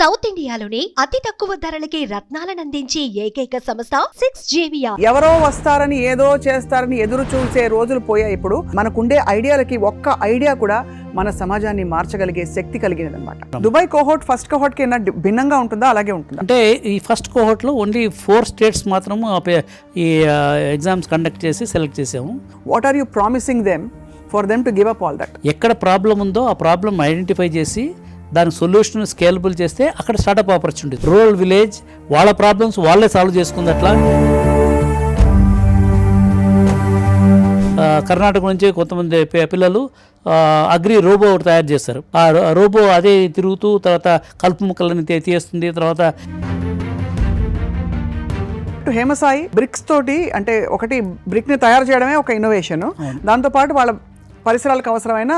South ఇండియాలోని అతి తక్కువ ధరలకి రత్నాలనందించే ఏకైక సంస్థ 6JVR. ఎవరో వస్తారని ఏదో చేస్తారని ఎదురు చూసే రోజులు పోయాయి. ఇప్పుడు మనకుండే ఐడియాలకి ఒక్క ఐడియా కూడా మన సమాజాన్ని మార్చగలిగే శక్తి కలిగినది అనమాట. దుబాయ్ కోహోర్ట్ ఫస్ట్ కోహోర్ట్ కి భిన్నంగా ఉంటుందా, అలాగే ఉంటుందా? అంటే ఈ ఫస్ట్ కోహోర్ట్ లో ఓన్లీ 4 స్టేట్స్ మాత్రము ఈ ఎగ్జామ్స్ కండక్ట్ చేసి సెలెక్ట్ చేసాము. What are you promising them for them to give up all that? ఎక్కడ ప్రాబ్లం ఉందో ఆ ప్రాబ్లం ఐడెంటిఫై చేసి దాని సొల్యూషన్ స్కేలబుల్ చేస్తే అక్కడ స్టార్టప్ ఆపర్చునిటీ. రూరల్ విలేజ్ వాళ్ళ ప్రాబ్లమ్స్ వాళ్ళే సాల్వ్ చేసుకుంది. అట్లా కర్ణాటక నుంచి కొంతమంది పిల్లలు అగ్రి రోబో ఒకటి తయారు చేస్తారు. ఆ రోబో అదే తిరుగుతూ తర్వాత కలుపు ముక్కలని తీస్తుంది. తర్వాత హేమసాయి బ్రిక్స్ తోటి, అంటే ఒకటి బ్రిక్ ని తయారు చేయడమే ఒక ఇన్నోవేషన్, దాంతో పాటు వాళ్ళ పరిసరాలకు అవసరమైన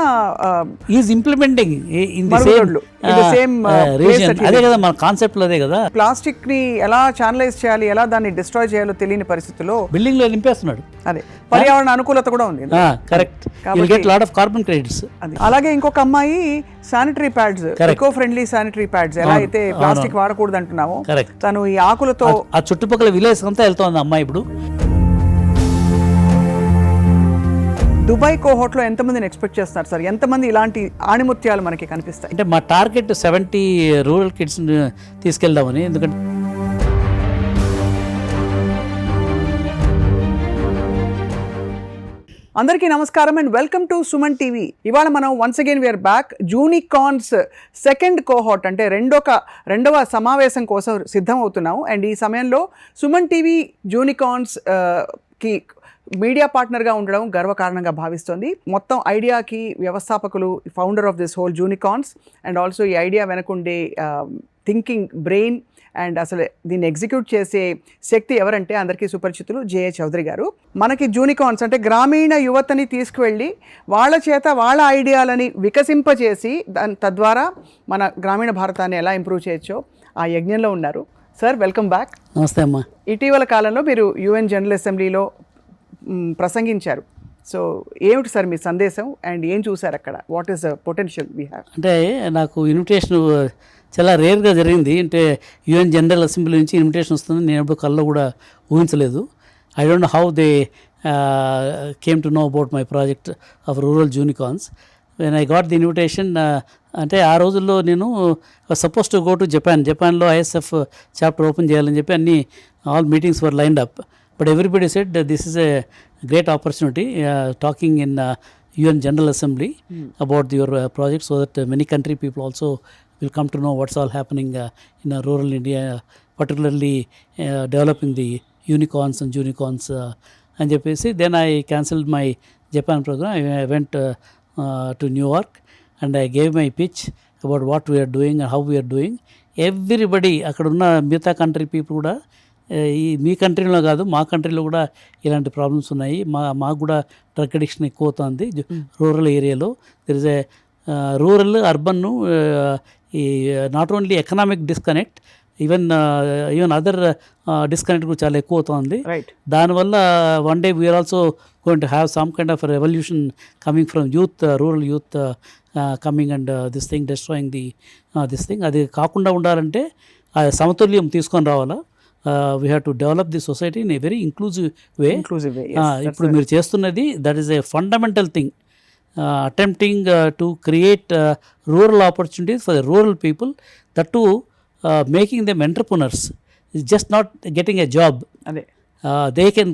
is implementing in the same reason. అదే కదా మన కాన్సెప్ట్, అదే కదా. ప్లాస్టిక్ ని ఎలా ఛానలైజ్ చేయాలి, ఎలా దాన్ని డిస్ట్రాయ్ చేయాలో తెలియని పరిస్థితుల్లో బిల్డింగ్ లో నింపేస్తున్నాడు. అదే పర్యావరణ అనుకూలత కూడా ఉంది. Correct. Get lot of carbon credits. అలాగే ఇంకొక అమ్మాయి sanitary pads, eco friendly sanitary pads, ఎలా అయితే ప్లాస్టిక్ వాడకూడదు అంటున్నామో తను ఈ ఆకులతో ఆ చుట్టుపక్కల విలేజ్ అంతా వెళ్తోంది అమ్మాయి ఇప్పుడు. దుబాయ్ కోహోర్ట్ లో ఎంతమందిని ఎక్స్పెక్ట్ చేస్తున్నారు సార్? ఎంతమంది ఇలాంటి ఆణిముత్యాలు మనకి కనిపిస్తాయి? అంటే మా టార్గెట్ 70 రూరల్ కిడ్స్ తీసుకెళ్దామని. ఎందుకంటే అందరికీ నమస్కారం and welcome to Suman TV. ఇవాళ మనం once again we are back. Junicorns second cohort అంటే రెండవ సమావేశం కోసం సిద్ధం అవుతున్నాము. అండ్ ఈ సమయంలో సుమన్ టీవీ జూనికార్న్స్ కి మీడియా పార్ట్నర్గా ఉండడం గర్వకారణంగా భావిస్తోంది. మొత్తం ఐడియాకి వ్యవస్థాపకులు, founder of this whole Junicorns, and also ఈ ఐడియా వెనకుండే థింకింగ్ బ్రెయిన్ అండ్ అసలు దీన్ని ఎగ్జిక్యూట్ చేసే శక్తి ఎవరంటే అందరికీ సుపరిచితులు జేఏ చౌదరి గారు. మనకి జూనికార్న్స్ అంటే గ్రామీణ యువతని తీసుకువెళ్ళి వాళ్ళ చేత వాళ్ళ ఐడియాలని వికసింపచేసి తద్వారా మన గ్రామీణ భారతాన్ని ఎలా ఇంప్రూవ్ చేయొచ్చో ఆ యజ్ఞంలో ఉన్నారు. Sir, welcome back. నమస్తే అమ్మా. ఇటీవల కాలంలో మీరు UN జనరల్ అసెంబ్లీలో ప్రసంగించారు. సో ఏమిటి సార్ మీ సందేశం అండ్ ఏం చూసారు అక్కడ? What is the potential we have? అంటే నాకు ఇన్విటేషన్ చాలా రేర్గా జరిగింది. అంటే UN జనరల్ అసెంబ్లీ నుంచి ఇన్విటేషన్ వస్తుంది నేను ఎప్పుడు కల్లో కూడా ఊహించలేదు. I don't know how they came to know about my project of rural Junicorns. When I got the invitation, అంటే ఆ రోజుల్లో నేను సపోజ్ టు గో టు జపాన్లో ISF చాప్టర్ ఓపెన్ చేయాలని చెప్పి అన్ని all meetings were lined up. But everybody said this is a great opportunity talking in UN General Assembly about your project, so that many country people also will come to know what's all happening in rural India, particularly developing the unicorns and junicorns and చెప్పేసి. Then I cancelled my Japan program. I went to New York and I gave my pitch about what we are doing and how we are doing. Everybody, అక్కడ ఉన్న మిగతా country people కూడా, ఈ మీ కంట్రీలో కాదు మా కంట్రీలో కూడా ఇలాంటి ప్రాబ్లమ్స్ ఉన్నాయి, మాకు కూడా డ్రగ్ అడిక్షన్ ఎక్కువ అవుతుంది రూరల్ ఏరియాలో. There is a rural urban ఈ not only economic disconnect, even other disconnect కూడా చాలా ఎక్కువ అవుతుంది. దానివల్ల one day we are also going to have some kind of revolution coming from youth, rural youth coming and this thing destroying this thing. అది కాకుండా ఉండాలంటే ఆ సమతుల్యం తీసుకొని రావాలా. We have to develop the society in a very inclusive way. ఇప్పుడు మీరు చేస్తున్నది that is a fundamental thing, attempting to create rural opportunities for the rural people, that too making them entrepreneurs. It's just not getting a job. They can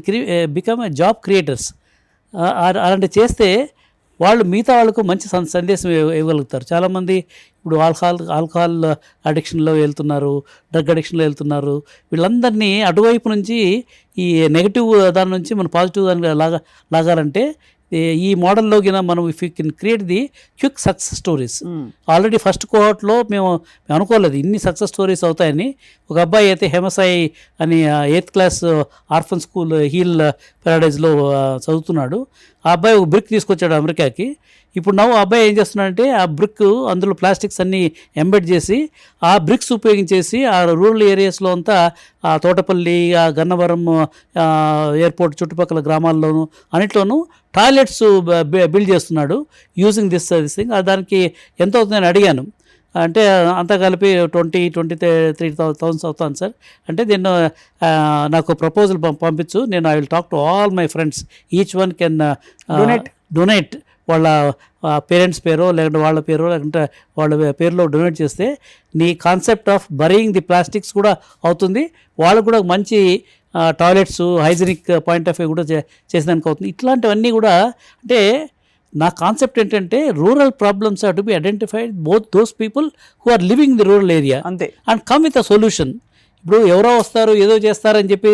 become a job creators. అలాంటి చేస్తే వాళ్ళు మిగతా వాళ్ళకు మంచి సందేశం ఇవ్వగలుగుతారు. చాలామంది ఇప్పుడు alcohol అడిక్షన్లో వెళ్తున్నారు, డ్రగ్ అడిక్షన్లో వెళ్తున్నారు. వీళ్ళందరినీ అటువైపు నుంచి ఈ నెగిటివ్ దాని నుంచి మనం పాజిటివ్ దానికి లాగాలంటే ఈ మోడల్లో కింద మనం if you can create the quick success stories. Already first కోహోర్ట్లో మేము అనుకోలేదు ఇన్ని సక్సెస్ స్టోరీస్ అవుతాయని. ఒక అబ్బాయి అయితే హేమసాయి అని 8th class orphan school heal పారడైజ్లో చదువుతున్నాడు. ఆ అబ్బాయి ఒక బ్రిక్ తీసుకొచ్చాడు అమెరికాకి. ఇప్పుడు ఆ అబ్బాయి ఏం చేస్తున్నాడంటే ఆ బ్రిక్ అందులో ప్లాస్టిక్స్ అన్నీ ఎంబెడ్ చేసి ఆ బ్రిక్స్ ఉపయోగించేసి ఆ రూరల్ ఏరియాస్లో అంతా ఆ తోటపల్లి, ఆ గన్నవరం ఎయిర్పోర్ట్ చుట్టుపక్కల గ్రామాల్లోనూ అన్నిట్లోనూ టాయిలెట్స్ బిల్డ్ చేస్తున్నాడు యూజింగ్ దిస్ థింగ్. దానికి ఎంత అవుతుందని అడిగాను. అంటే అంతా కలిపి 23,000 అవుతాను సార్. అంటే నేను నాకు ప్రపోజల్ పంపించు, నేను I will talk to all my friends, each one can donate వాళ్ళ పేరెంట్స్ పేరో లేకుంటే వాళ్ళ పేరో లేకుంటే వాళ్ళ పేరులో డొనేట్ చేస్తే నీ concept of burying the plastics కూడా అవుతుంది, వాళ్ళకు కూడా మంచి toilets hygienic point of view కూడా చేసేదానికి అవుతుంది. ఇట్లాంటివన్నీ కూడా అంటే నా కాన్సెప్ట్ ఏంటంటే rural problems are to be identified both those people who are living the rural area అంతే, and come with a solution. ఇప్పుడు ఎవరో వస్తారు ఏదో చేస్తారని చెప్పి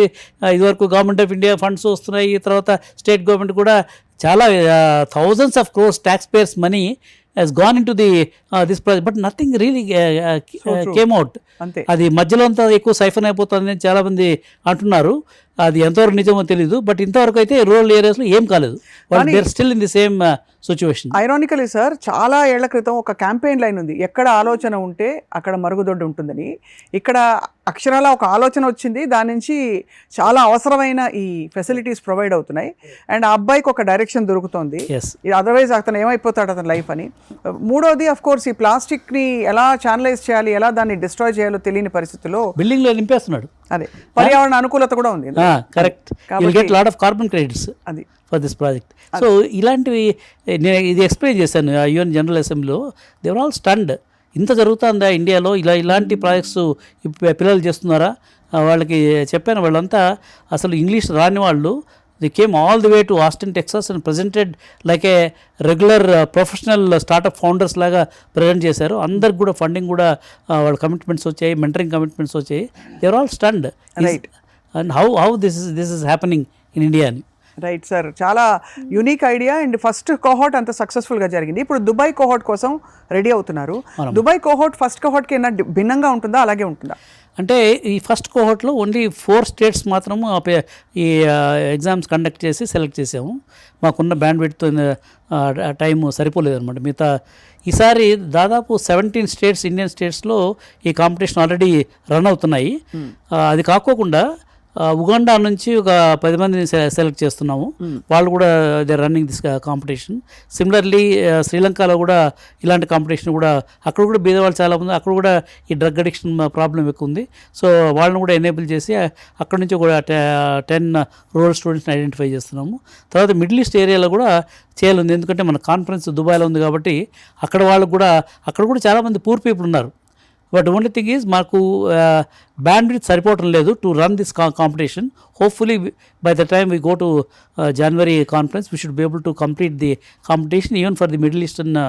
ఇదివరకు గవర్నమెంట్ ఆఫ్ ఇండియా ఫండ్స్ వస్తున్నాయి, తర్వాత స్టేట్ గవర్నమెంట్ కూడా చాలా thousands of crores taxpayers money has gone into this project, but nothing really came out. అది మధ్యలో అంతా ఎక్కువ సైఫన్ అయిపోతుంది అని చాలామంది అంటున్నారు. అది ఎంతవరకు నిజమో తెలీదు, బట్ ఇంతవరకు అయితే రూరల్ ఏరియాస్లో ఏం కాలేదు. They are still in the same situation. Ironically sir, చాలా ఏళ్ల క్రితం ఒక క్యాంపెయిన్ లైన్ ఉంది, ఎక్కడ ఆలోచన ఉంటే అక్కడ మరుగుదొడ్డి ఉంటుందని. ఇక్కడ అక్షరాల ఒక ఆలోచన వచ్చింది, దాని నుంచి చాలా అవసరమైన ఈ ఫెసిలిటీస్ ప్రొవైడ్ అవుతున్నాయి, అండ్ ఆ అబ్బాయికి ఒక డైరెక్షన్ దొరుకుతుంది. అదర్వైజ్ అతను ఏమైపోతాడు అతని లైఫ్ అని. మూడోది అఫ్ కోర్స్ ఈ ప్లాస్టిక్ని ఎలా ఛానలైజ్ చేయాలి, ఎలా దాన్ని డిస్ట్రాయ్ చేయాలో తెలియని పరిస్థితుల్లో బిల్డింగ్లో నింపేస్తున్నాడు. అదే పర్యావరణ అనుకూలత కూడా ఉంది. Correct, will get lot of carbon credits అది ఫర్ దిస్ ప్రాజెక్ట్. సో ఇలాంటివి నేను ఇది ఎక్స్ప్లెయిన్ చేశాను యుఎన్ జనరల్ అసెంబ్లీలో. They are all stunned. ఇంత జరుగుతుందా ఇండియాలో, ఇలాంటి ప్రాజెక్ట్స్ పిల్లలు చేస్తున్నారా? వాళ్ళకి చెప్పాను, వాళ్ళంతా అసలు ఇంగ్లీష్ రాని వాళ్ళు. They came all the way to Austin Texas and presented like a regular professional startup founders లాగా ప్రజెంట్ చేశారు. అందరికి కూడా ఫండింగ్ కూడా వాళ్ళ కమిట్మెంట్స్ వచ్చాయి, మెంటరింగ్ కమిట్మెంట్స్ వచ్చాయి. They are all stunned. Right. And how this is happening in India అని. Right sir, చాలా unique idea. And first cohort అంత సక్సెస్ఫుల్గా జరిగింది. ఇప్పుడు దుబాయ్ కోహోట్ కోసం రెడీ అవుతున్నారు. దుబాయ్ కోహోట్ ఫస్ట్ కోహోట్కి ఏమైనా భిన్నంగా ఉంటుందా, అలాగే ఉంటుందా? అంటే ఈ ఫస్ట్ కోహోట్లో ఓన్లీ 4 స్టేట్స్ మాత్రము ఈ ఎగ్జామ్స్ కండక్ట్ చేసి సెలెక్ట్ చేసాము. మాకున్న బ్యాండ్ విడ్త్తో టైం సరిపోలేదన్నమాట. మిగతా ఈసారి దాదాపు 17 స్టేట్స్, ఇండియన్ స్టేట్స్లో ఈ కాంపిటీషన్ ఆల్రెడీ రన్ అవుతున్నాయి. అది కాకోకుండా ఉగాండా నుంచి ఒక 10 మందిని సెలెక్ట్ చేస్తున్నాము. వాళ్ళు కూడా they running this competition. Similarly శ్రీలంకలో కూడా ఇలాంటి కాంపిటీషన్ కూడా, అక్కడ కూడా బీదవాళ్ళు చాలా మంది, అక్కడ కూడా ఈ డ్రగ్ అడిక్షన్ ప్రాబ్లం ఎక్కువ ఉంది. సో వాళ్ళని కూడా ఎనేబుల్ చేసి అక్కడ నుంచి కూడా 10 రూరల్ స్టూడెంట్స్ని ఐడెంటిఫై చేస్తున్నాము. తర్వాత మిడిల్ ఈస్ట్ ఏరియాలో కూడా చేయాలి, ఎందుకంటే మన కాన్ఫరెన్స్ దుబాయ్లో ఉంది కాబట్టి అక్కడ వాళ్ళకు కూడా, అక్కడ కూడా చాలామంది పూర్ పీపుల్ ఉన్నారు. బట్ ఓన్లీ థింగ్ ఈజ్ మాకు బ్యాండ్ విడ్త్ సరిపోవటం లేదు to run this competition. Hopefully by the time we go to January conference we should be able to complete the competition even for the middle eastern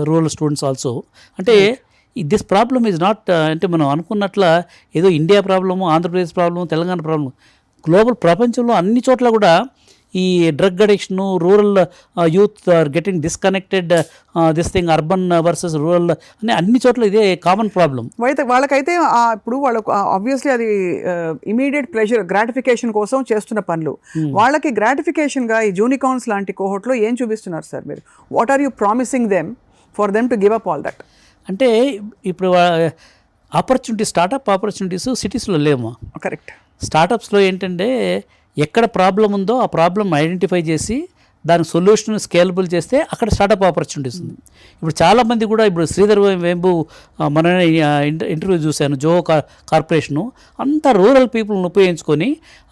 rural students also. అంటే this problem is not అంటే మనం అనుకున్నట్ల ఏదో India problem, Andhra Pradesh problem, Telangana problem. Global ప్రపంచంలో అన్ని చోట్ల కూడా ఈ drug addiction, rural youth are getting disconnected, this thing urban versus rural అని అన్ని చోట్ల ఇదే కామన్ ప్రాబ్లం. వాళ్ళకైతే ఇప్పుడు వాళ్ళకు ఆబ్వియస్లీ అది ఇమీడియట్ ప్లెజర్ గ్రాటిఫికేషన్ కోసం చేస్తున్న పనులు. వాళ్ళకి గ్రాటిఫికేషన్గా ఈ జూనికాన్స్ లాంటి కోహోట్లో ఏం చూపిస్తున్నారు సార్ మీరు? What are you promising them for them to give up all that? అంటే ఇప్పుడు ఆపర్చునిటీస్, స్టార్టప్ ఆపర్చునిటీస్ సిటీస్లో లేము. కరెక్ట్. స్టార్టప్స్లో ఏంటంటే ఎక్కడ ప్రాబ్లం ఉందో ఆ ప్రాబ్లం ఐడెంటిఫై చేసి దానికి సొల్యూషన్ స్కేలబుల్ చేస్తే అక్కడ స్టార్టప్ ఆపర్చునిటీస్ ఉంది. ఇప్పుడు చాలామంది కూడా ఇప్పుడు శ్రీధర్ వేంబు మన ఇంటర్వ్యూ చూశాను, జోహో కార్పొరేషను అంతా రూరల్ పీపుల్ని ఉపయోగించుకొని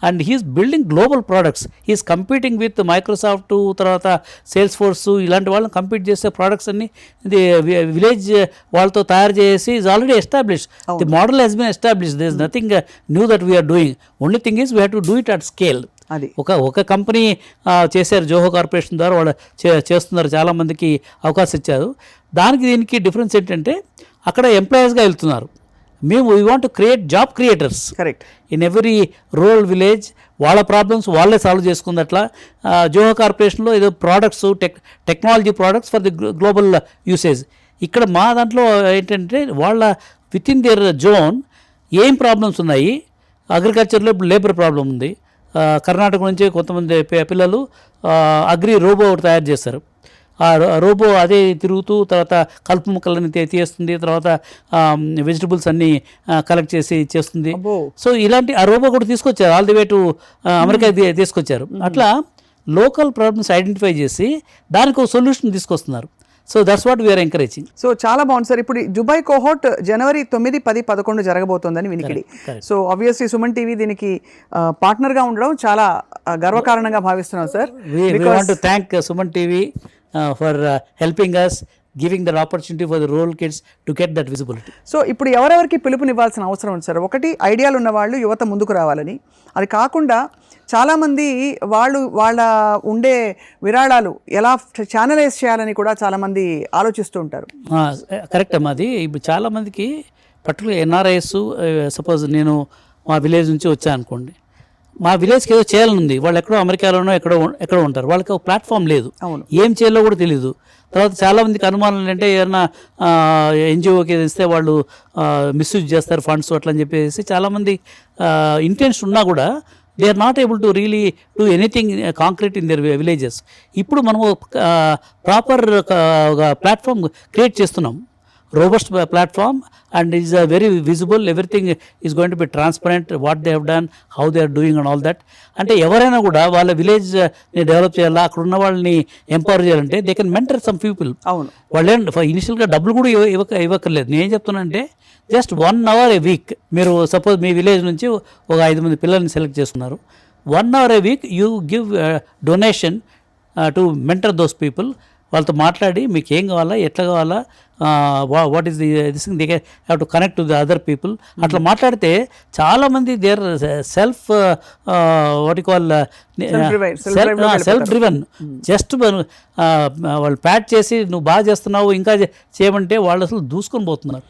and he's building global products. He's competing with Microsoft, తర్వాత సేల్స్ ఫోర్స్, ఇలాంటి వాళ్ళని కంపీట్ చేసే ప్రోడక్ట్స్ అన్ని విలేజ్ వాళ్ళతో తయారు చేసి is already established. The model has been established. There is nothing new that we are doing. Only thing is we have to do it at scale. అది ఒక కంపెనీ చేశారు, జోహో కార్పొరేషన్ ద్వారా వాళ్ళు చేస్తున్నారు, చాలామందికి అవకాశం ఇచ్చారు. దానికి దీనికి డిఫరెన్స్ ఏంటంటే అక్కడ ఎంప్లాయీస్గా వెళ్తున్నారు. మేము we want to create job creators. Correct. In every rural village వాళ్ళ ప్రాబ్లమ్స్ వాళ్ళే సాల్వ్ చేసుకుంది. అట్లా జోహో కార్పొరేషన్లో ఏదో products, technology products for the global usage. ఇక్కడ మా దాంట్లో ఏంటంటే వాళ్ళ విత్ ఇన్ దేర్ జోన్ ఏం ప్రాబ్లమ్స్ ఉన్నాయి. అగ్రికల్చర్లో ఇప్పుడు లేబర్ ప్రాబ్లం ఉంది. కర్ణాటక నుంచి కొంతమంది పిల్లలు అగ్రి రోబో ఒకటి తయారు చేస్తారు. ఆ రోబో అదే తిరుగుతూ తర్వాత కలుపు మొక్కలని తీస్తుంది, తర్వాత వెజిటబుల్స్ అన్నీ కలెక్ట్ చేసి చేస్తుంది. సో ఇలాంటి ఆ రోబో కూడా తీసుకొచ్చారు, all the way to America తీసుకొచ్చారు. అట్లా లోకల్ ప్రాబ్లమ్స్ ఐడెంటిఫై చేసి దానికి ఒక సొల్యూషన్ తీసుకొస్తున్నారు. So that's what we are encouraging. So చాలా బాగుంది సార్. ఇప్పుడు ఈ దుబాయ్ కోహోట్ జనవరి 9, 10, 11 జరగబోతోందని వినికిడి. సో ఆబ్వియస్లీ సుమన్ టీవీ దీనికి పార్ట్నర్గా ఉండడం చాలా గర్వకారణంగా భావిస్తున్నాం sir. We want to thank Suman TV for helping us, giving that opportunity for the rural kids to get that visibility. So ఇప్పుడు ఎవరెవరికి పిలుపునివ్వాల్సిన అవసరం ఉంది సార్? ఒకటి, ఐడియాలు ఉన్న వాళ్ళు యువత ముందుకు రావాలని. అది కాకుండా చాలామంది వాళ్ళ ఉండే విరాళాలు ఎలా ఛానలైజ్ చేయాలని కూడా చాలామంది ఆలోచిస్తూ ఉంటారు. కరెక్ట్ అమ్మా. అది ఇప్పుడు చాలామందికి పర్టికులర్ ఎన్ఆర్ఐఎస్, సపోజ్ నేను మా విలేజ్ నుంచి వచ్చాను అనుకోండి, మా విలేజ్కి ఏదో చేయాలని ఉంది, వాళ్ళు ఎక్కడో అమెరికాలోనో ఎక్కడో ఉంటారు, వాళ్ళకి ఒక ప్లాట్ఫామ్ లేదు, ఏం చేయాలో కూడా తెలియదు. తర్వాత చాలామందికి అనుమానాలు అంటే ఏదైనా ఎన్జిఓకి ఇస్తే వాళ్ళు మిస్యూజ్ చేస్తారు ఫండ్స్ అట్లా అని చెప్పేసి చాలామంది ఇంటెన్షన్ ఉన్నా కూడా they are not able to really do anything concrete in their villages. ఇప్పుడు మనము ప్రాపర్ ప్లాట్ఫామ్ క్రియేట్ చేస్తున్నాం, robust platform, and is very visible, everything is going to be transparent, what they have done, how they are doing and all that. అంటే ఎవరైనా కూడా వాళ్ళ village ని develop చేయాలా, అక్కడ ఉన్న వాళ్ళని ఎంపవర్ చేయాలంటే they can mentor some people. అవును, వాళ్ళే ఇనిషియల్గా డబ్బులు కూడా ఇవ్వక్కర్లేదు. నేను చెప్తున్నానంటే జస్ట్ 1 hour a week, మీరు సపోజ్ మీ విలేజ్ నుంచి ఒక 5 మంది పిల్లల్ని సెలెక్ట్ చేసుకున్నారు, 1 hour a week you give donation to mentor those people. వాళ్ళతో మాట్లాడి మీకు ఏం కావాలా, ఎట్లా కావాలా, what is this thing, they have to connect to the other people. అట్లా మాట్లాడితే చాలామంది there self what you call self driven. Just వాళ్ళు ప్యాట్ చేసి నువ్వు బాగా చేస్తున్నావు ఇంకా చేయమంటే వాళ్ళు అసలు దూసుకొని పోతున్నారు.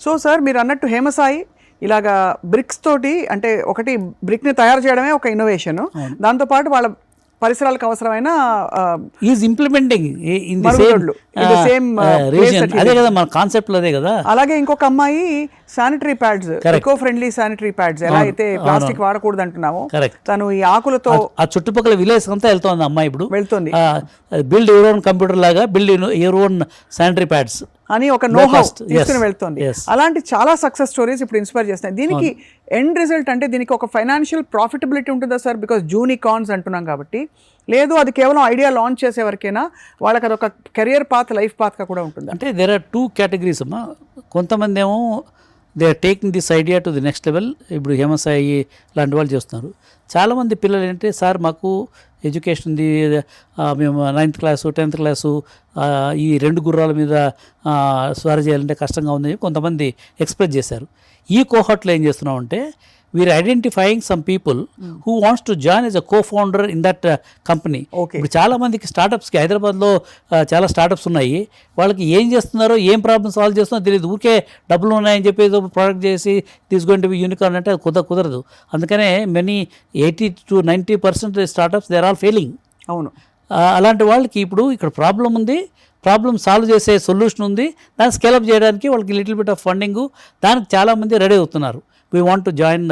సో సార్ మీరు అన్నట్టు హేమసాయి ఇలాగా బ్రిక్స్ తోటి, అంటే ఒకటి బ్రిక్ని తయారు చేయడమే ఒక ఇన్నోవేషన్, దాంతోపాటు వాళ్ళ పరిసరాలకు అవసరమైన is implementing in the same reason. అదే కదా మన కాన్సెప్ట్, అదే కదా. అలాగే ఇంకొక అమ్మాయి sanitary pads, eco friendly sanitary pads, ఎలా అయితే ప్లాస్టిక్ వాడకూడదు అంటున్నామో తను ఈ ఆకులతో ఆ చుట్టుపక్కల విలేజ్ అంతా వెళ్తోంది అమ్మాయి, ఇప్పుడు వెళ్తుంది. బిల్డ్ యువర్ ఓన్ కంప్యూటర్ లాగా build your own sanitary pads అని ఒక నో హౌ తీసుకుని వెళ్తుంది. అలాంటి చాలా సక్సెస్ స్టోరీస్ ఇప్పుడు ఇన్స్పైర్ చేస్తాయి. దీనికి ఎండ్ రిజల్ట్ అంటే దీనికి ఒక ఫైనాన్షియల్ ప్రాఫిటబిలిటీ ఉంటుందా సార్? బికాస్ జూనికార్న్స్ అంటున్నాం కాబట్టి. లేదు, అది కేవలం ఐడియా లాంచ్ చేసే వరకైనా, వాళ్ళకి అదొక కెరియర్ పాత్, లైఫ్ పాత్గా కూడా ఉంటుంది? అంటే దేర్ ఆర్ 2 categories అమ్మా. కొంతమంది ఏమో they are taking this idea to the next level. ఇప్పుడు హేమసాయి లాంటి వాళ్ళు చేస్తున్నారు. చాలామంది పిల్లలు ఏంటంటే, సార్ మాకు ఎడ్యుకేషన్ ఉంది, మేము 9th క్లాసు 10th క్లాసు ఈ 2 గుర్రాల మీద స్వారీ చేయాలంటే కష్టంగా ఉంది కొంతమంది ఎక్స్ప్రెస్ చేశారు. ఈ కోహర్ట్లో ఏం చేస్తున్నామంటే, we are identifying some people who wants to join as a co-founder in that company. ఇప్పుడు చాలా మందికి స్టార్టప్స్కి, హైదరాబాద్లో చాలా స్టార్టప్స్ ఉన్నాయి, వాళ్ళకి ఏం చేస్తున్నారో, ఏం ప్రాబ్లమ్ సాల్వ్ చేస్తున్నారో తెలియదు. ఊరికే డబ్బులు ఉన్నాయని చెప్పి ఏదో ప్రోడక్ట్ చేసి తీసుకొని టు బి యూనికార్న్ అంటే అది కుదరదు. అందుకనే many 80 to 90% startups they are all failing. అవును, అలాంటి వాళ్ళకి ఇప్పుడు ఇక్కడ ప్రాబ్లం ఉంది, ప్రాబ్లమ్ సాల్వ్ చేసే సొల్యూషన్ ఉంది, దాన్ని స్కేలప్ చేయడానికి వాళ్ళకి లిటిల్ బిట్ ఆఫ్ ఫండింగ్, దానికి చాలామంది రెడీ అవుతున్నారు. We want to join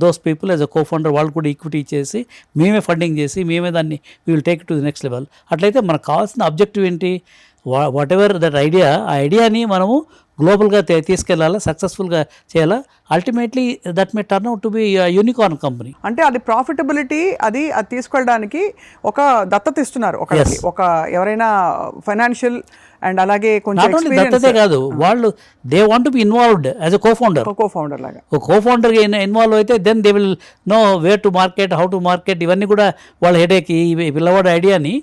those people as a co-founder. వాళ్ళు కూడా ఈక్విటీ ఇచ్చేసి మేమే ఫండింగ్ చేసి మేమే దాన్ని we will take to the next level. అట్లయితే మనకు కావాల్సిన అబ్జెక్టివ్ ఏంటి, వాట్ ఎవర్ దట్ ఐడియా, ఆ ఐడియాని మనము గ్లోబల్గా తీసుకెళ్ళాలా, సక్సెస్ఫుల్గా చేయాలా. Ultimately that may turn out to be unicorn company. అంటే అది ప్రాఫిటబిలిటీ, అది తీసుకెళ్ళడానికి ఒక దత్తత ఇస్తున్నారు, ఒక ఎవరైనా ఫైనాన్షియల్ అండ్ అలాగే కొంచెం దత్తతే కాదు, వాళ్ళు they want be involved as a co-founder లాగా. ఒక కో-ఫౌండర్గా ఇన్వాల్వ్ అయితే then they will know where to market, how to market, ఇవన్నీ కూడా వాళ్ళ హెడేక్. ఈ పిల్లవాడి ఐడియాని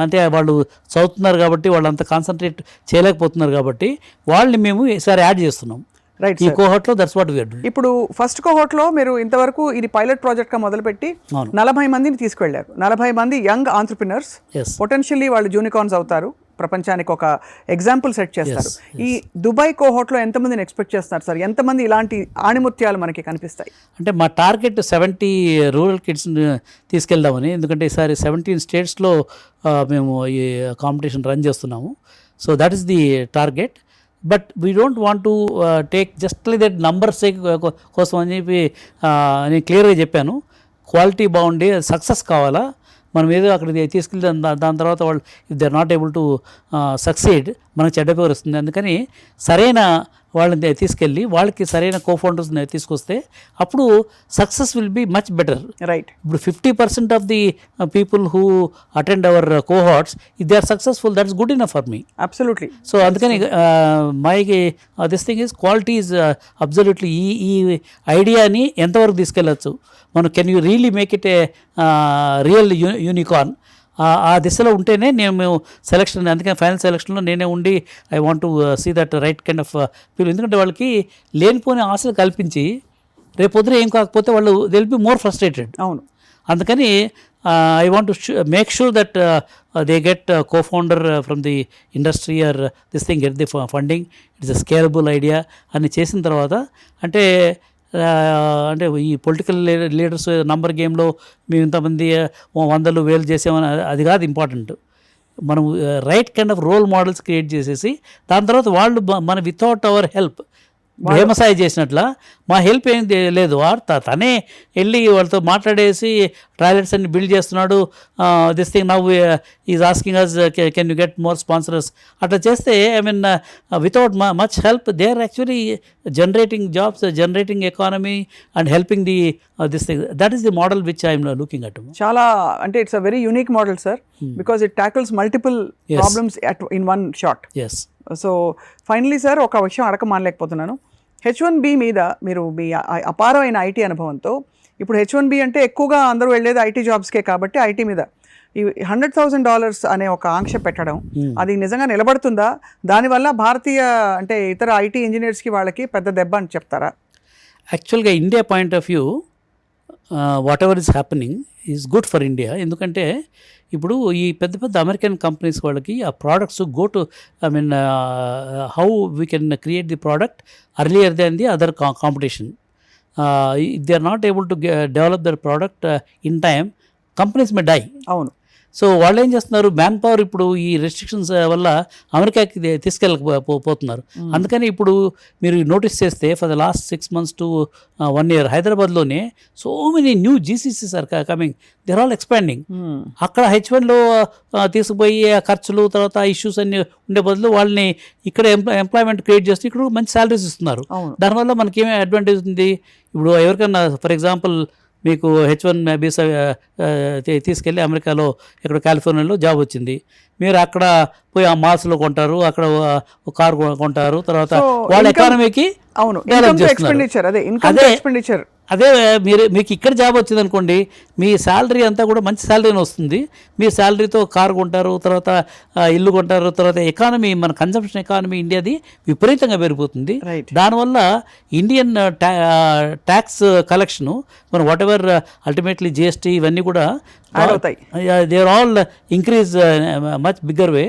అంటే వాళ్ళు చదువుతున్నారు కాబట్టి వాళ్ళు అంత కాన్సన్ట్రేట్ చేయలేకపోతున్నారు కాబట్టి వాళ్ళని మేము ఈసారి యాడ్ చేస్తున్నాం రైట్ ఈ కోహోర్ట్లో. That's what we are doing. ఇప్పుడు ఫస్ట్ కోహోర్ట్లో మీరు ఇంతవరకు ఇది పైలట్ ప్రాజెక్ట్గా మొదలుపెట్టి 40 మందిని తీసుకెళ్లారు. 40 మంది యంగ్ ఆంట్రప్రినర్స్, పొటెన్షియల్లీ వాళ్ళు యూనికార్న్స్ అవుతారు, ప్రపంచానికి ఒక ఎగ్జాంపుల్ సెట్ చేస్తారు. ఈ దుబాయ్ కోహోర్ట్లో ఎంతమందిని ఎక్స్పెక్ట్ చేస్తున్నారు సార్? ఎంతమంది ఇలాంటి ఆణిముత్యాలు మనకి కనిపిస్తాయి? అంటే మా టార్గెట్ 70 రూరల్ కిడ్స్ని తీసుకెళ్దామని, ఎందుకంటే ఈసారి 17 స్టేట్స్లో మేము ఈ కాంపిటీషన్ రన్ చేస్తున్నాము. So that is the target. But we don't want to take just like that numbers కోసం అని చెప్పి నేను క్లియర్గా చెప్పాను. క్వాలిటీ బాగుండి సక్సెస్ కావాలా, మనం ఏదో అక్కడికి తీసుకెళ్తే దాని తర్వాత వాళ్ళు if they are not able to succeed మనకు చెడ్డ పేరు వస్తుంది. అందుకని సరైన వాళ్ళని తీసుకెళ్ళి వాళ్ళకి సరైన కోఫౌండర్స్ని తీసుకొస్తే అప్పుడు success will be much better. Right. ఇప్పుడు 50% of the people who attend our cohorts if they are successful that's good enough for me. Absolutely. So అందుకని my this thing is quality is absolutely ఈ ఐడియాని ఎంతవరకు తీసుకెళ్ళచ్చు మనం, can you really make it a real unicorn. ఆ దిశలో ఉంటేనే మేము సెలక్షన్, అందుకని ఫైనల్ సెలక్షన్లో నేనే ఉండి I want to see that right kind of people. ఎందుకంటే వాళ్ళకి లేనిపోని ఆశలు కల్పించి రేపొద్దున ఏం కాకపోతే వాళ్ళు they will be more frustrated. అవును. అందుకని I want to make sure that they get co-founder from the industry or this thing, get the funding, it's a scalable idea అని చేసిన తర్వాత అంటే ఈ పొలిటికల్ లీడర్స్ నంబర్ గేమ్లో మేము ఇంతమంది 100,000 చేసామని అది కాదు ఇంపార్టెంట్. మనం right kind of role models create చేసేసి దాని తర్వాత వాళ్ళు మన వితౌట్ అవర్ హెల్ప్ భీమసాయి చేసినట్ల మా హెల్ప్ ఏం లేదు, తనే వెళ్ళి వాళ్ళతో మాట్లాడేసి టాయిలెట్స్ అన్ని బిల్డ్ చేస్తున్నాడు, this thing now is asking us can you get more sponsorers. అట్లా చేస్తే I mean without much help they are actually generating jobs, generating economy and helping the this thing. That is the model which I'm looking at. చాలా అంటే it's a very unique model sir, because it tackles multiple problems in one shot. Yes. So finally sir ఒక విషయం అడగ మానలేకపోతున్నాను. H1B మీద మీరు మీ అపారమైన IT అనుభవంతో, ఇప్పుడు H1B అంటే ఎక్కువగా అందరూ వెళ్ళేది ఐటీ జాబ్స్కే కాబట్టి ఐటీ మీద ఈ $100,000 అనే ఒక ఆంక్ష పెట్టడం అది నిజంగా నిలబడుతుందా? దానివల్ల భారతీయ అంటే ఇతర ఐటీ ఇంజనీర్స్కి వాళ్ళకి పెద్ద దెబ్బ అని చెప్తారా? యాక్చువల్గా India point of view whatever is happening is good for India. ఎందుకంటే ఇప్పుడు ఈ పెద్ద పెద్ద అమెరికన్ కంపెనీస్ వాళ్ళకి ఆ products go to I mean how we can create the product earlier than the other competition. If they are not able to develop their product in time companies may die. అవును. So వాళ్ళు ఏం చేస్తున్నారు, man power ఇప్పుడు ఈ restrictions వల్ల అమెరికాకి తీసుకెళ్ళకపోతున్నారు. అందుకని ఇప్పుడు మీరు నోటీస్ చేస్తే for the last 6 months to 1 year హైదరాబాద్లోనే so many new GCCs are coming, they are all expanding. అక్కడ H1లో తీసుకుపోయి ఖర్చులు తర్వాత ఇష్యూస్ అన్ని ఉండే బదులు వాళ్ళని ఇక్కడ ఎంప్లాయ్మెంట్ క్రియేట్ చేస్తూ ఇక్కడ మంచి శాలరీస్ ఇస్తున్నారు. దానివల్ల మనకి ఏమి అడ్వాంటేజ్ ఉంది? ఇప్పుడు ఎవరికన్నా ఫర్ ఎగ్జాంపుల్ మీకు H1 వీసా తీసుకెళ్ళి అమెరికాలో ఇక్కడ కాలిఫోర్నియాలో జాబ్ వచ్చింది, మీరు అక్కడ పోయి ఆ మాల్స్లో కొంటారు, అక్కడ ఒక కారు కొంటారు, తర్వాత వాళ్ళ ఎకానమీకి అవును ఎక్స్పెండిచర్ అదే ఇన్కమ్ ఎక్స్పెండిచర్. అదే మీకు ఇక్కడ జాబ్ వచ్చింది అనుకోండి, మీ శాలరీ అంతా కూడా మంచి శాలరీని వస్తుంది, మీ శాలరీతో కారు కొంటారు, తర్వాత ఇల్లు కొంటారు, తర్వాత ఎకానమీ మన కన్జంప్షన్ ఎకానమీ ఇండియాది విపరీతంగా పెరిగిపోతుంది. దానివల్ల ఇండియన్ ట్యాక్స్ కలెక్షను మనం వాట్ ఎవర్ అల్టిమేట్లీ GST ఇవన్నీ కూడా they are all increase much bigger way.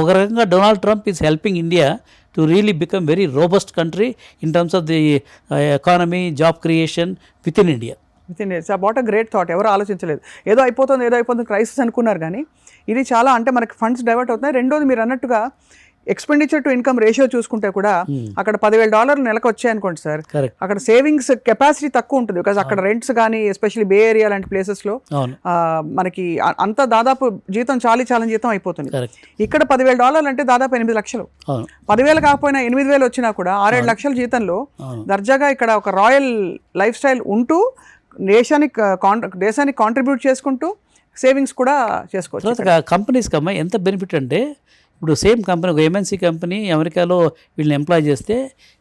ఒక రకంగా Donald Trump is helping India to really become very robust country in terms of the economy, job creation within India. It's about a great thought. ఎవరు ఆలోచించలేదు, ఏదో అయిపోతుంది crisis అనుకున్నారు. కానీ ఇది చాలా అంటే మనకి ఫండ్స్ డైవర్ట్ అవుతున్నాయి. రెండోది మీరు అన్నట్టుగా ఎక్స్పెండిచర్ టు ఇన్కమ్ రేషియో చూసుకుంటే కూడా అక్కడ $10,000 నెలకు వచ్చాయనుకోండి సార్, అక్కడ సేవింగ్స్ కెపాసిటీ తక్కువ ఉంటుంది. బికాజ్ అక్కడ రెంట్స్ కానీ ఎస్పెషల్లీ బే ఏరియా లాంటి ప్లేసెస్లో మనకి అంతా దాదాపు జీతం చాలని జీతం అయిపోతుంది. ఇక్కడ $10,000 అంటే దాదాపు 8 లక్షలు. 10,000 కాకపోయినా 8,000 వచ్చినా కూడా 6-7 లక్షల జీతంలో దర్జాగా ఇక్కడ ఒక రాయల్ లైఫ్ స్టైల్ ఉంటూ దేశానికి కాంట్రిబ్యూట్ చేసుకుంటూ సేవింగ్స్ కూడా చేసుకోవచ్చు. కంపెనీస్కి అమ్మా ఎంత బెనిఫిట్ అంటే, ఇప్పుడు సేమ్ కంపెనీ ఒక MNC కంపెనీ అమెరికాలో వీళ్ళని ఎంప్లాయ్ చేస్తే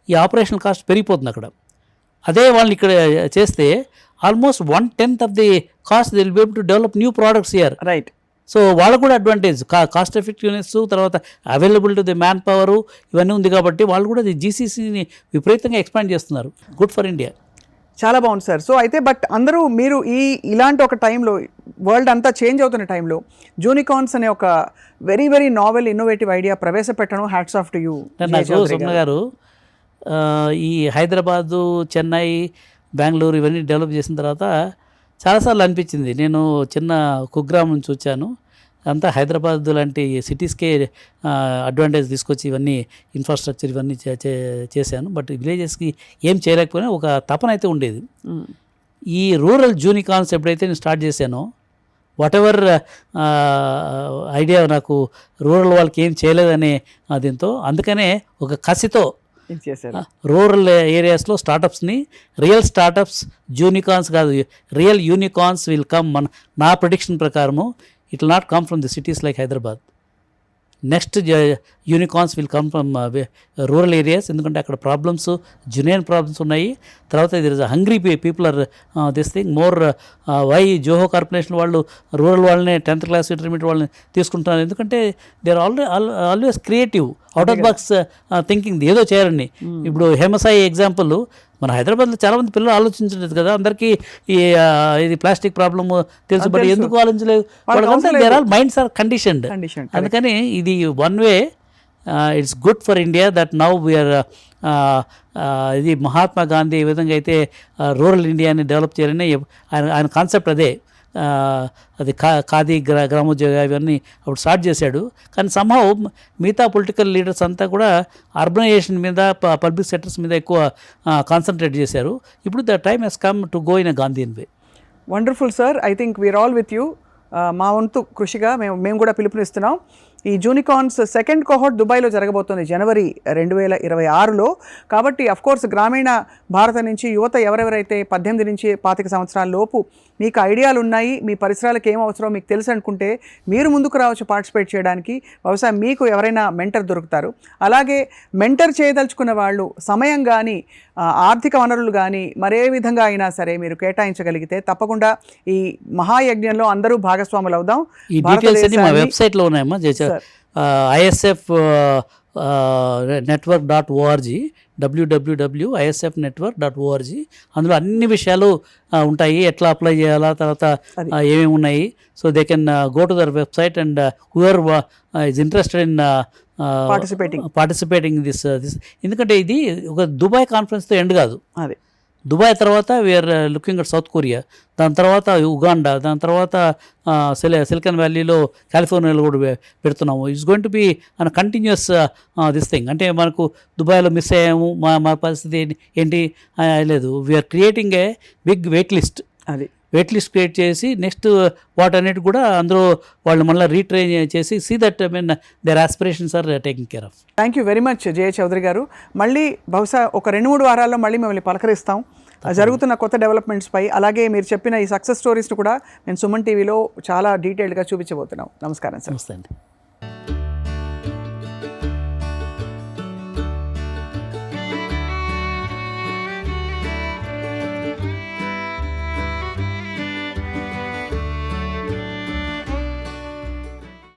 ఈ ఆపరేషనల్ కాస్ట్ పెరిగిపోతుంది అక్కడ. అదే వాళ్ళని ఇక్కడ చేస్తే almost 1/10 of the cost they will be able to develop new products here. Right. So వాళ్ళకు కూడా అడ్వాంటేజ్, కాస్ట్ ఎఫెక్టివ్నెస్, తర్వాత available to the man power ఇవన్నీ ఉంది కాబట్టి వాళ్ళు కూడా GCCని విపరీతంగా ఎక్స్పాండ్ చేస్తున్నారు. Good for India. చాలా బాగుంది సార్. సో అయితే బట్ అందరూ మీరు ఇలాంటి ఒక టైంలో వరల్డ్ అంతా చేంజ్ అవుతున్న టైంలో జూనికార్న్స్ అనే ఒక very very novel innovative idea ప్రవేశపెట్టడం hats off to you. Swapna garu, ఈ హైదరాబాదు, చెన్నై, బెంగళూరు ఇవన్నీ డెవలప్ చేసిన తర్వాత చాలాసార్లు అనిపించింది, నేను చిన్న కుగ్రామం నుంచి వచ్చాను, అంతా హైదరాబాద్ లాంటి సిటీస్కే అడ్వాంటేజ్ తీసుకొచ్చి ఇవన్నీ ఇన్ఫ్రాస్ట్రక్చర్ ఇవన్నీ చేశాను. బట్ విలేజెస్కి ఏం చేయలేకపోయినా ఒక తపన అయితే ఉండేది. ఈ రూరల్ జూనికార్న్స్ ఎప్పుడైతే నేను స్టార్ట్ చేశానో వాట్ ఎవర్ ఐడియా నాకు రూరల్ వాళ్ళకి ఏం చేయలేదనే దీంతో అందుకనే ఒక కసితో ఇది చేశారు. రూరల్ ఏరియాస్లో స్టార్టప్స్ని రియల్ స్టార్టప్స్ యూనికార్న్స్ కాదు రియల్ యూనికార్న్స్ విల్ కమ్ నా ప్రిడిక్షన్ ప్రకారము it will not come from the cities like Hyderabad. Next unicorns will come from rural areas, ఎందుకంటే అక్కడ ప్రాబ్లమ్స్ జునియన్ ప్రాబ్లమ్స్ ఉన్నాయి. తర్వాత ఇది hungry people or this thing more why Zoho corporation వాళ్ళు రూరల్ వాళ్ళని 10th క్లాస్ ఇంటర్మీడియట్ వాళ్ళని తీసుకుంటున్నారు, ఎందుకంటే they are always creative out of box thinking ఏదో చేయాలని. ఇప్పుడు హేమసాయి ఎగ్జాంపుల్ మన హైదరాబాద్లో చాలామంది పిల్లలు ఆలోచించలేదు కదా, అందరికీ ఈ ఇది ప్లాస్టిక్ ప్రాబ్లమ్ తెలుసు, బట్ ఎందుకు ఆలోచించలేదు వాళ్ళంతా their all minds are conditioned. అందుకని ఇది one way it's good for India that now we are ఇది మహాత్మా గాంధీ ఏ విధంగా అయితే రూరల్ ఇండియాని డెవలప్ చేయాలని ఆయన కాన్సెప్ట్ అదే. అది ఖాదీ గ్రామోద్యోగ ఇవన్నీ అప్పుడు స్టార్ట్ చేశాడు. కానీ సంహవ్ మిగతా పొలిటికల్ లీడర్స్ అంతా కూడా అర్బనైజేషన్ మీద పబ్లిక్ సెక్టర్స్ మీద ఎక్కువ కాన్సన్ట్రేట్ చేశారు. ఇప్పుడు the time has come to go in a Gandhian way. Wonderful sir, I think we are all with you. మా వంతు కృషిగా మేము కూడా పిలుపునిస్తున్నాం. ఈ జూనికాన్స్ సెకండ్ కోహోర్ట్ దుబాయ్లో జరగబోతోంది జనవరి 2026లో. కాబట్టి అఫ్కోర్స్ గ్రామీణ భారత నుంచి యువత ఎవరెవరైతే 18 నుంచి 25 సంవత్సరాల లోపు మీకు ఐడియాలు ఉన్నాయి, మీ పరిసరాలకు ఏం అవసరమో మీకు తెలుసు అనుకుంటే మీరు ముందుకు రావచ్చు పార్టిసిపేట్ చేయడానికి. బహుశా మీకు ఎవరైనా మెంటర్ దొరుకుతారు. అలాగే మెంటర్ చేయదలుచుకున్న వాళ్ళు సమయం కానీ ఆర్థిక వనరులు కానీ మరే విధంగా అయినా సరే మీరు కేటాయించగలిగితే తప్పకుండా ఈ మహాయజ్ఞంలో అందరూ భాగస్వాములు అవుదాం. ఈ డీటెయిల్స్ అన్ని మా వెబ్సైట్లో ఉన్నాయమ్మా, ISF network.org, www.isfnetwork.org. అందులో అన్ని విషయాలు ఉంటాయి, ఎట్లా అప్లై చేయాలా, తర్వాత ఏమేమి ఉన్నాయి. So they can go to their website and whoever is interested in participating this. ఎందుకంటే ఇది ఒక దుబాయ్ కాన్ఫరెన్స్తో ఎండ్ కాదు. అది దుబాయ్ తర్వాత we are looking at South Korea, దాని తర్వాత ఉగాండా, దాని తర్వాత సిలికాన్ వ్యాలీలో కాలిఫోర్నియాలో కూడా పెడుతున్నాము. It's going to be an continuous this thing. అంటే మనకు దుబాయ్లో మిస్ అయ్యాము, మా పరిస్థితి ఏంటి లేదు. We are creating a big wait list. అది వెయిట్ లిస్ట్ క్రియేట్ చేసి నెక్స్ట్ వాటన్నిటి కూడా అందరూ వాళ్ళు మళ్ళీ రీట్రైన్ చేసి see that their aspirations are taking care of. Thank you very much Jaya Chowdary garu. మళ్ళీ బహుశా ఒక 2-3 వారాల్లో మళ్ళీ మిమ్మల్ని పలకరిస్తాం జరుగుతున్న కొత్త డెవలప్మెంట్స్పై. అలాగే మీరు చెప్పిన ఈ సక్సెస్ స్టోరీస్ని కూడా మేము సుమన్ టీవీలో చాలా డీటెయిల్డ్గా చూపించబోతున్నాం. నమస్కారం సార్. నమస్తే అండి.